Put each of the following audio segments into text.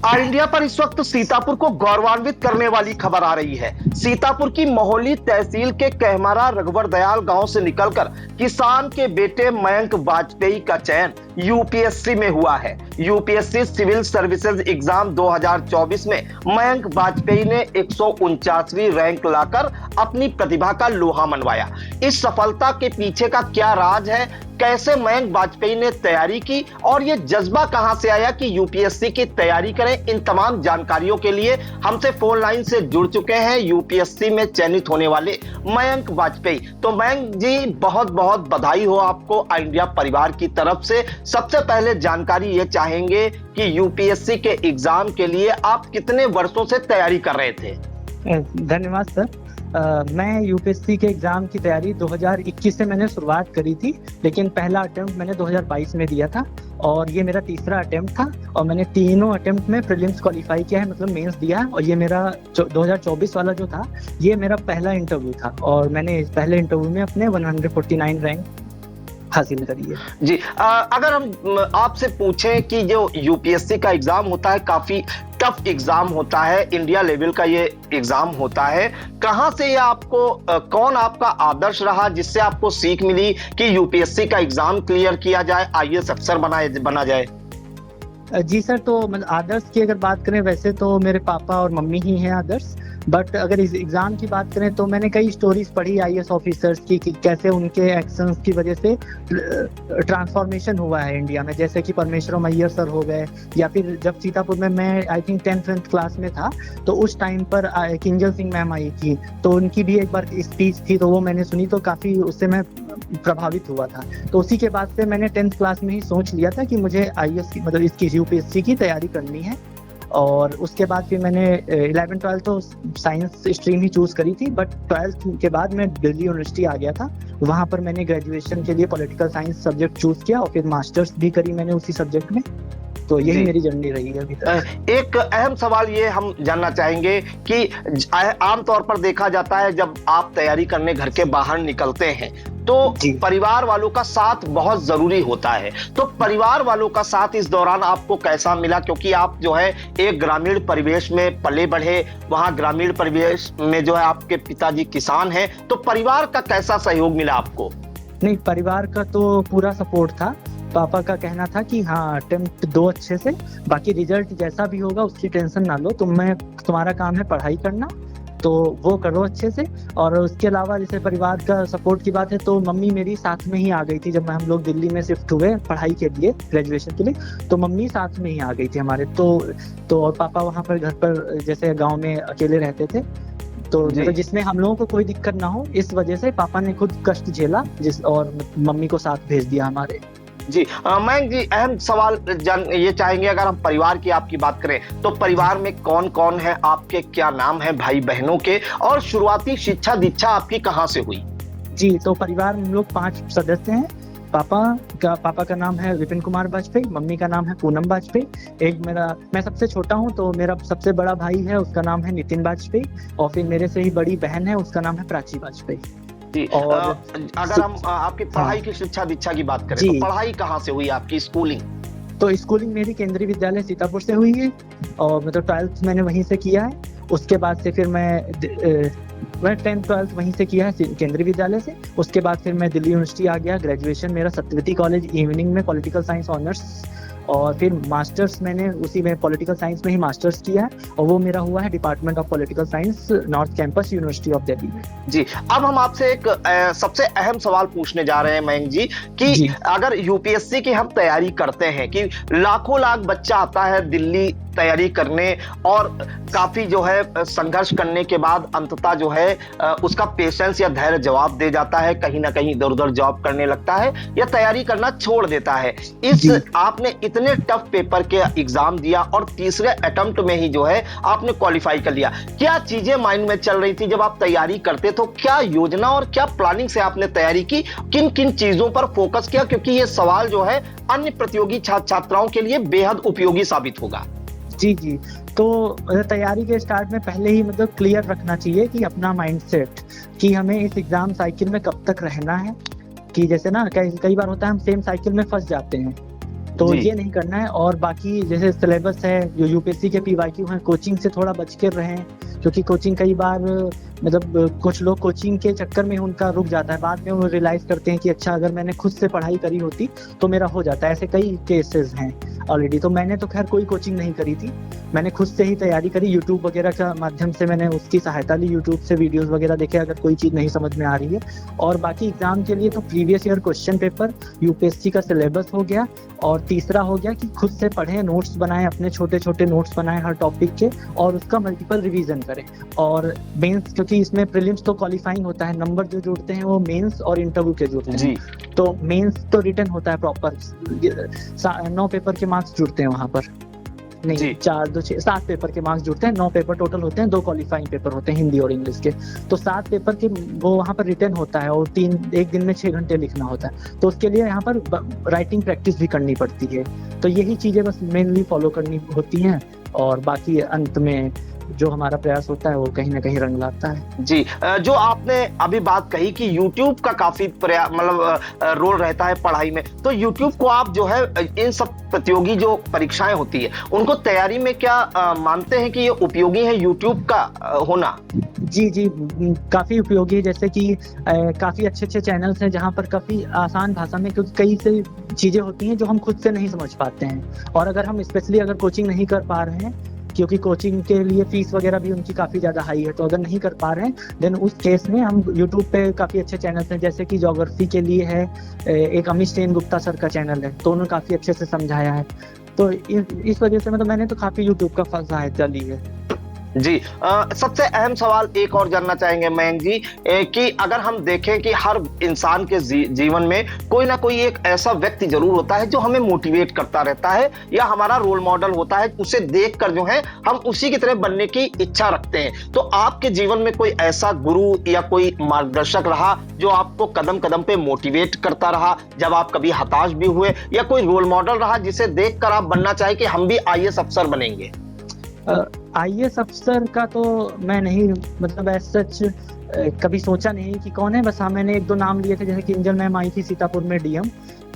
All India पर इस वक्त सीतापुर को गौरवान्वित करने वाली खबर आ रही है। सीतापुर की मोहली तहसील के कहमारा रघुवर दयाल गांव से निकलकर किसान के बेटे मयंक वाजपेयी का चयन यूपीएससी में हुआ है। यूपीएससी सिविल सर्विसेज एग्जाम 2024 में मयंक वाजपेयी ने 149वीं रैंक लाकर अपनी प्रतिभा का लोहा मनवाया। इस सफलता के पीछे का क्या राज है, कैसे मयंक वाजपेयी ने तैयारी की और ये जज्बा कहां से आया कि यूपीएससी की तैयारी करें, इन तमाम जानकारियों के लिए हमसे फोन लाइन से जुड़ चुके हैं यूपीएससी में चयनित होने वाले मयंक वाजपेयी। तो मयंक जी, बहुत बहुत बधाई हो आपको ऑल इंडिया परिवार की तरफ से। सबसे पहले जानकारी ये चाहेंगे कि यूपीएससी के एग्जाम के लिए आप कितने वर्षों से तैयारी कर रहे थे? धन्यवाद सर। मैं यूपीएससी के एग्जाम की तैयारी 2021 से मैंने शुरुआत करी थी, लेकिन पहला अटेम्प्ट मैंने 2022 में दिया था और ये मेरा तीसरा अटेम्प्ट था और मैंने तीनों अटेम्प्ट में प्रीलिम्स क्वालिफाई किया है, मतलब मेंस दिया है। और ये मेरा 2024 वाला जो था, ये मेरा पहला इंटरव्यू था और मैंने इस पहले इंटरव्यू में अपने 149 रैंक हासिल करी है। जी, अगर हम आपसे पूछें कि जो यूपीएससी का एग्जाम होता है, काफी टफ एग्जाम होता है, इंडिया लेवल का ये एग्जाम होता है, कहां से ये आपको कौन आपका आदर्श रहा जिससे आपको सीख मिली कि यूपीएससी का एग्जाम क्लियर किया जाए, आईएएस अफसर बना जाए? जी सर, तो आदर्श की अगर बात करें, वैसे तो मेरे पापा और मम्मी ही हैं आदर्श, बट अगर इस एग्जाम की बात करें तो मैंने कई स्टोरीज पढ़ी आईएएस ऑफिसर्स की कि कैसे उनके एक्शंस की वजह से ट्रांसफॉर्मेशन हुआ है इंडिया में। जैसे कि परमेश्वरम अय्यर सर हो गए, या फिर जब सीतापुर में मैं आई थिंक 10th क्लास में था तो उस टाइम पर किंजल सिंह मैम आई थी, तो उनकी भी एक बार स्पीच थी तो वो मैंने सुनी, तो काफी उससे मैं प्रभावित हुआ था। तो उसी के बाद से मैंने 10th क्लास में ही सोच लिया था कि मुझे आईएएस की, मतलब इसकी यूपीएससी की तैयारी करनी है। और उसके बाद फिर मैंने 11th-12th तो साइंस स्ट्रीम ही चूज करी थी, बट 12th के बाद मैं दिल्ली यूनिवर्सिटी आ गया था। वहां पर मैंने ग्रेजुएशन के लिए पॉलिटिकल साइंस सब्जेक्ट चूज किया और फिर मास्टर्स भी करी मैंने उसी सब्जेक्ट में। तो यही मेरी जर्नी रही है अभी तक। एक अहम सवाल ये हम जानना चाहेंगे कि आमतौर पर देखा जाता है जब आप तैयारी करने घर के बाहर निकलते हैं तो परिवार वालों का साथ बहुत जरूरी होता है। तो परिवार वालों का साथ इस दौरान आपको कैसा मिला, क्योंकि आप जो है एक ग्रामीण परिवेश में पले बढ़े, वहां ग्रामीण परिवेश में जो है आपके पिताजी किसान हैं, तो परिवार का कैसा सहयोग मिला आपको? नहीं, परिवार का तो पूरा सपोर्ट था। पापा का कहना था कि हाँ, अटेम्प्ट दो अच्छे से, बाकी रिजल्ट जैसा भी होगा उसकी टेंशन ना लो, तुम्हारा काम है पढ़ाई करना, तो वो करो अच्छे से। और उसके अलावा जैसे परिवार का सपोर्ट की बात है तो मम्मी मेरी साथ में ही आ गई थी जब हम लोग दिल्ली में शिफ्ट हुए पढ़ाई के लिए, ग्रेजुएशन के लिए, तो मम्मी साथ में ही आ गई थी हमारे। तो और पापा वहाँ पर घर पर जैसे गाँव में अकेले रहते थे, तो जिसमें हम लोगों को कोई दिक्कत ना हो, इस वजह से पापा ने खुद कष्ट झेला और मम्मी को साथ भेज दिया हमारे। जी, मयंक जी, अहम सवाल ये चाहेंगे, अगर हम परिवार की आपकी बात करें तो परिवार में कौन कौन है, आपके क्या नाम है भाई बहनों के, और शुरुआती शिक्षा दीक्षा आपकी कहां से हुई? जी, तो परिवार में हम लोग 5 सदस्य हैं। पापा का नाम है विपिन कुमार वाजपेयी, मम्मी का नाम है पूनम वाजपेयी, मैं सबसे छोटा हूं तो मेरा सबसे बड़ा भाई है, उसका नाम है नितिन वाजपेयी, और फिर मेरे से ही बड़ी बहन है, उसका नाम है प्राची वाजपेयी। और अगर हम आपकी पढ़ाई की शिक्षा दीक्षा की बात करें तो पढ़ाई कहाँ से हुई आपकी स्कूलिंग? तो स्कूलिंग मेरी केंद्रीय विद्यालय सीतापुर से हुई है और मतलब 12th मैंने वहीं से किया है। उसके बाद से फिर मैं 10th-12th वहीं से किया है केंद्रीय विद्यालय से। उसके बाद फिर मैं दिल्ली यूनिवर्सिटी आ गया, ग्रेजुएशन मेरा सत्यवती कॉलेज इवनिंग में पॉलिटिकल साइंस ऑनर्स, और फिर मास्टर्स मैंने उसी में पॉलिटिकल साइंस में ही मास्टर्स किया है और वो मेरा हुआ है department of political science, north campus, university of Delhi में। जी, अब हम आपसे एक सबसे अहम सवाल पूछने जा रहे हैं मयंक जी कि अगर यूपीएससी की हम तैयारी करते हैं कि लाखों लाख बच्चा आता है दिल्ली तैयारी करने और काफी जो है संघर्ष करने के बाद अंततः जो है उसका पेशेंस या धैर्य जवाब दे जाता है, कहीं ना कहीं इधर उधर जॉब करने लगता है या तैयारी करना छोड़ देता है। आपने इतने टफ पेपर के एग्जाम दिया और तीसरे अटेम्प्ट में ही जो है आपने क्वालिफाई कर लिया। क्या चीजें माइंड में चल रही थी जब आप तैयारी करते तो? क्या योजना और क्या प्लानिंग से आपने तैयारी की, किन किन चीजों पर फोकस किया, क्योंकि ये सवाल जो है अन्य प्रतियोगी छात्र छात्राओं के लिए बेहद उपयोगी साबित होगा। जी, तो तैयारी के स्टार्ट में पहले ही मतलब क्लियर रखना चाहिए कि अपना माइंडसेट कि हमें इस एग्जाम साइकिल में कब तक रहना है। कि जैसे ना कई बार होता है हम सेम साइकिल में फंस जाते हैं तो जी। ये नहीं करना है। और बाकी जैसे सिलेबस है, जो यूपीएससी के पीवाईक्यू हैं, कोचिंग से थोड़ा बच कर रहें, क्योंकि कोचिंग कई बार मतलब कुछ लोग कोचिंग के चक्कर में उनका रुक जाता है, बाद में वो रियलाइज करते हैं कि अच्छा अगर मैंने खुद से पढ़ाई करी होती तो मेरा हो जाता है। ऐसे कई केसेस हैं ऑलरेडी। तो मैंने तो खैर कोई कोचिंग नहीं करी थी, मैंने खुद से ही तैयारी करी, यूट्यूब वगैरह का माध्यम से मैंने उसकी सहायता ली, यूट्यूब से वीडियोस वगैरह देखे अगर कोई चीज़ नहीं समझ में आ रही है। और बाकी एग्जाम के लिए तो previous year question paper, UPSC का सिलेबस हो गया, और तीसरा हो गया कि खुद से पढ़ें, नोट्स बनाएं, अपने छोटे छोटे नोट्स बनाएं हर टॉपिक के, और उसका मल्टीपल रिवीजन करें। और मेंस, क्योंकि इसमें प्रीलिम्स तो क्वालिफाइंग होता है, नंबर जो जुड़ते हैं वो मेंस और इंटरव्यू के जुड़ते हैं। जी। तो मेंस तो रिटन होता है प्रॉपर, 9 पेपर के मार्क्स जुड़ते हैं वहां पर, नहीं जी। 4 2 6 7 पेपर के मार्क्स जुड़ते हैं, 9 पेपर टोटल होते हैं, 2 क्वालिफाइंग पेपर होते हैं हिंदी और इंग्लिश के। तो 7 पेपर के वो वहाँ पर रिटन होता है, और एक दिन में 6 घंटे लिखना होता है। तो उसके लिए यहाँ पर राइटिंग प्रैक्टिस भी करनी पड़ती है। तो यही चीजें बस मेनली फॉलो करनी होती हैं, और बाकी अंत में जो हमारा प्रयास होता है वो कहीं ना कहीं रंग लाता है। जी। जो आपने अभी बात कही कि YouTube का काफी मतलब रोल रहता है पढ़ाई में, तो YouTube को आप जो है इन सब प्रतियोगी जो परीक्षाएं होती है उनको तैयारी में क्या मानते हैं कि ये उपयोगी है YouTube का होना? जी जी, काफी उपयोगी है। जैसे कि काफी अच्छे अच्छे चैनल्स हैं जहाँ पर काफी आसान भाषा में, क्योंकि कई से चीजें होती हैं जो हम खुद से नहीं समझ पाते हैं, और अगर हम स्पेशली अगर कोचिंग नहीं कर पा रहे हैं, क्योंकि कोचिंग के लिए फीस वगैरह भी उनकी काफ़ी ज़्यादा हाई है, तो अगर नहीं कर पा रहे हैं देन उस केस में हम यूट्यूब पे काफ़ी अच्छे चैनल्स हैं, जैसे कि ज्योग्राफी के लिए है एक अमित सेन गुप्ता सर का चैनल है, तो उन्होंने काफ़ी अच्छे से समझाया है। तो इस वजह से मतलब मैंने तो काफ़ी यूट्यूब का सहायता ली है। जी। सबसे अहम सवाल एक और जानना चाहेंगे मयंक जी, कि अगर हम देखें कि हर इंसान के जीवन में कोई ना कोई एक ऐसा व्यक्ति जरूर होता है जो हमें मोटिवेट करता रहता है, या हमारा रोल मॉडल होता है, उसे देखकर जो है हम उसी की तरह बनने की इच्छा रखते हैं। तो आपके जीवन में कोई ऐसा गुरु या कोई मार्गदर्शक रहा जो आपको कदम कदम पे मोटिवेट करता रहा जब आप कभी हताश भी हुए, या कोई रोल मॉडल रहा जिसे देखकर आप बनना चाहे कि हम भी आईएएस अफसर बनेंगे? आईएएस अफसर का तो मैं नहीं, मतलब ऐसा सच कभी सोचा नहीं कि कौन है। बस हाँ, मैंने 1-2 नाम लिए थे, जैसे कि इंजल मैम आई थी सीतापुर में डीएम,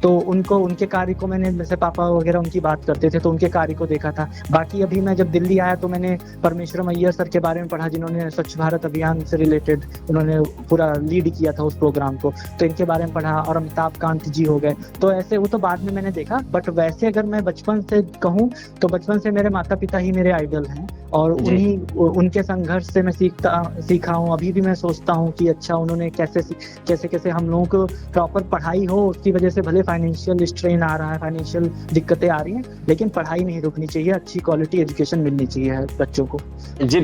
तो उनको, उनके कार्य को मैंने, जैसे पापा वगैरह उनकी बात करते थे तो उनके कार्य को देखा था। बाकी अभी मैं जब दिल्ली आया तो मैंने परमेश्वरम अय्यर सर के बारे में पढ़ा, जिन्होंने स्वच्छ भारत अभियान से रिलेटेड उन्होंने पूरा लीड किया था उस प्रोग्राम को, तो इनके बारे में पढ़ा। और अमिताभ कांत जी हो गए, तो ऐसे वो तो बाद में मैंने देखा। बट वैसे अगर मैं बचपन से कहूँ तो बचपन से मेरे माता पिता ही मेरे आइडल हैं, और उनके संघर्ष से मैं सीखा हूँ। अभी भी मैं सोचता हूँ कि अच्छा उन्होंने कैसे हम लोगों को प्रॉपर पढ़ाई हो, उसकी वजह से भले फाइनेंशियल स्ट्रेन आ रहा है, फाइनेंशियल दिक्कतें आ रही हैं, लेकिन पढ़ाई नहीं रुकनी चाहिए, अच्छी क्वालिटी एजुकेशन मिलनी चाहिए बच्चों को। जी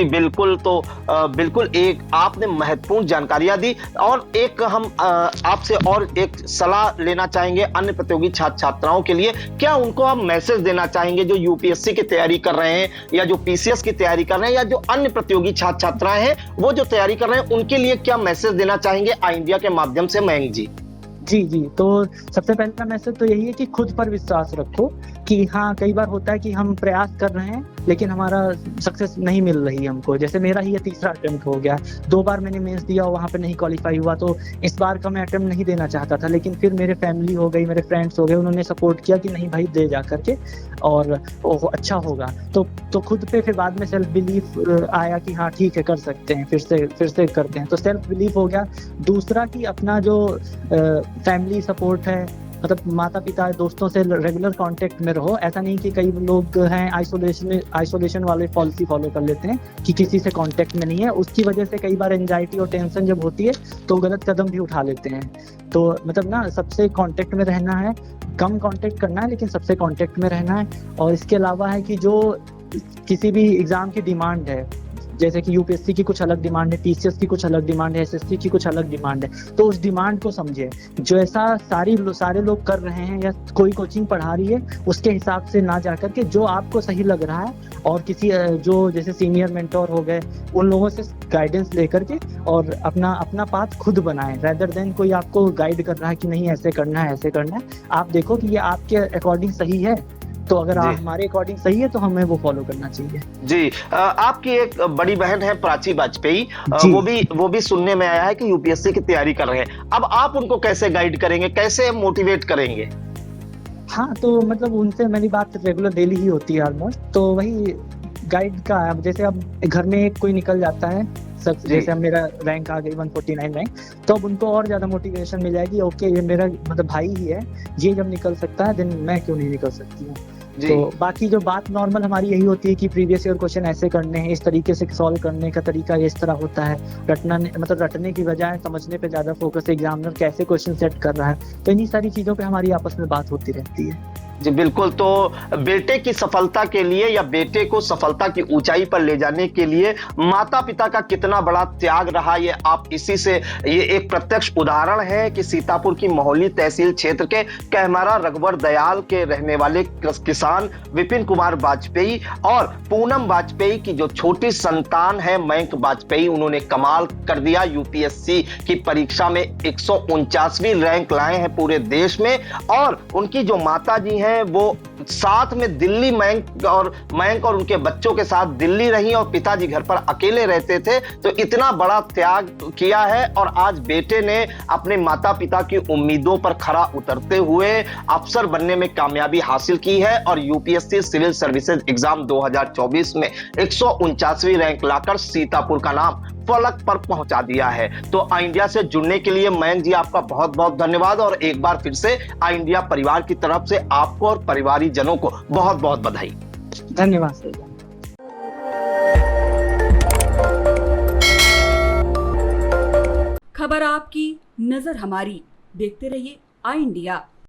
बिल्कुल। तो बिल्कुल एक आपने महत्वपूर्ण जानकारियां दी, और एक हम आपसे और एक सलाह लेना चाहेंगे अन्य प्रतियोगी छात्र छात्राओं के लिए। क्या उनको आप मैसेज देना चाहेंगे जो यूपीएससी की तैयारी कर रहे हैं, या जो पीसीएस की तैयारी कर रहे हैं, या जो अन्य प्रतियोगी छात्र छात्राएं हैं वो जो तैयारी कर रहे हैं, उनके लिए क्या मैसेज देना चाहेंगे आई इंडिया के माध्यम से मयंक जी? जी, तो सबसे पहला मैसेज तो यही है कि खुद पर विश्वास रखो, कि हाँ कई बार होता है कि हम प्रयास कर रहे हैं लेकिन हमारा सक्सेस नहीं मिल रही हमको। जैसे मेरा ही ये तीसरा अटेम्प्ट हो गया, 2 बार मैंने मेंस दिया और वहाँ पे नहीं क्वालिफाई हुआ, तो इस बार का मैं अटेम्प्ट नहीं देना चाहता था, लेकिन फिर मेरे फैमिली हो गई, मेरे फ्रेंड्स हो गए, उन्होंने सपोर्ट किया कि नहीं भाई दे जा करके, और अच्छा होगा। तो खुद पे फिर बाद में सेल्फ बिलीफ आया कि हाँ ठीक है कर सकते हैं, फिर से करते हैं, तो सेल्फ बिलीफ हो गया। दूसरा कि अपना जो फैमिली सपोर्ट है, मतलब माता पिता दोस्तों से रेगुलर कांटेक्ट में रहो। ऐसा नहीं कि कई लोग हैं आइसोलेशन वाले पॉलिसी फॉलो कर लेते हैं कि किसी से कांटेक्ट में नहीं है, उसकी वजह से कई बार एंजाइटी और टेंशन जब होती है तो गलत कदम भी उठा लेते हैं। तो मतलब ना सबसे कांटेक्ट में रहना है, कम कांटेक्ट करना है लेकिन सबसे कांटेक्ट में रहना है। और इसके अलावा है कि जो किसी भी एग्जाम की डिमांड है, जैसे कि यूपीएससी की कुछ अलग डिमांड है, पीसीएस की कुछ अलग डिमांड है, एसएससी की कुछ अलग डिमांड है, तो उस डिमांड को समझे। जो ऐसा सारे लोग कर रहे हैं या कोई कोचिंग पढ़ा रही है उसके हिसाब से ना जा करके जो आपको सही लग रहा है, और किसी जो जैसे सीनियर मेंटोर हो गए उन लोगों से गाइडेंस लेकर के और अपना पाथ खुद बनाएं, रेदर देन कोई आपको गाइड कर रहा है कि नहीं ऐसे करना है ऐसे करना है। आप देखो कि ये आपके अकॉर्डिंग सही है, तो अगर हमारे अकॉर्डिंग सही है तो हमें वो फॉलो करना चाहिए। जी। आपकी एक बड़ी बहन है प्राची वाजपेयी, वो भी सुनने में आया है कि यूपीएससी की तैयारी कर रहे हैं। अब आप उनको कैसे गाइड करेंगे, कैसे मोटिवेट करेंगे? हाँ, तो मतलब उनसे मेरी बात रेगुलर डेली ही होती है ऑलमोस्ट। तो वही गाइड का, अब जैसे अब घर में एक कोई निकल जाता है सब, जी। जैसे अब मेरा रैंक आ गई 149 रैंक, तो अब उनको और ज्यादा मोटिवेशन मिल जाएगी, ओके ये मेरा मतलब भाई ही है, ये जब निकल सकता है देन मैं क्यों नहीं निकल सकती हूँ। जी। तो बाकी जो बात नॉर्मल हमारी यही होती है कि प्रीवियस ईयर क्वेश्चन ऐसे करने हैं, इस तरीके से सॉल्व करने का तरीका इस तरह होता है, मतलब रटने की बजाय समझने पे ज्यादा फोकस, एग्जामिनर कैसे क्वेश्चन सेट कर रहा है, तो इन्हीं सारी चीजों पे हमारी आपस में बात होती रहती है। जी बिल्कुल। तो बेटे की सफलता के लिए या बेटे को सफलता की ऊंचाई पर ले जाने के लिए माता पिता का कितना बड़ा त्याग रहा, ये आप इसी से ये एक प्रत्यक्ष उदाहरण है कि सीतापुर की मोहली तहसील क्षेत्र के कहमारा रघुवर दयाल के रहने वाले किसान विपिन कुमार वाजपेयी और पूनम वाजपेयी की जो छोटी संतान है मयंक वाजपेयी, उन्होंने कमाल कर दिया। यूपीएससी की परीक्षा में 149वीं रैंक लाए हैं पूरे देश में। और उनकी जो माता जी हैं वो साथ में दिल्ली, मयंक और उनके बच्चों के साथ दिल्ली रही और पिताजी घर पर अकेले रहते थे। तो इतना बड़ा त्याग किया है और आज बेटे ने अपने माता पिता की उम्मीदों पर खरा उतरते हुए अफसर बनने में कामयाबी हासिल की है और यूपीएससी सिविल सर्विसेज एग्जाम 2024 में 149वीं रैंक लाकर सीतापुर का नाम फलक पर पहुंचा दिया है। तो आई इंडिया से जुड़ने के लिए मयंक जी आपका बहुत बहुत धन्यवाद और एक बार फिर से आई इंडिया परिवार की तरफ से आपको और परिवारी जनों को बहुत बहुत बधाई। धन्यवाद सर। खबर आपकी, नजर हमारी। देखते रहिए आई इंडिया।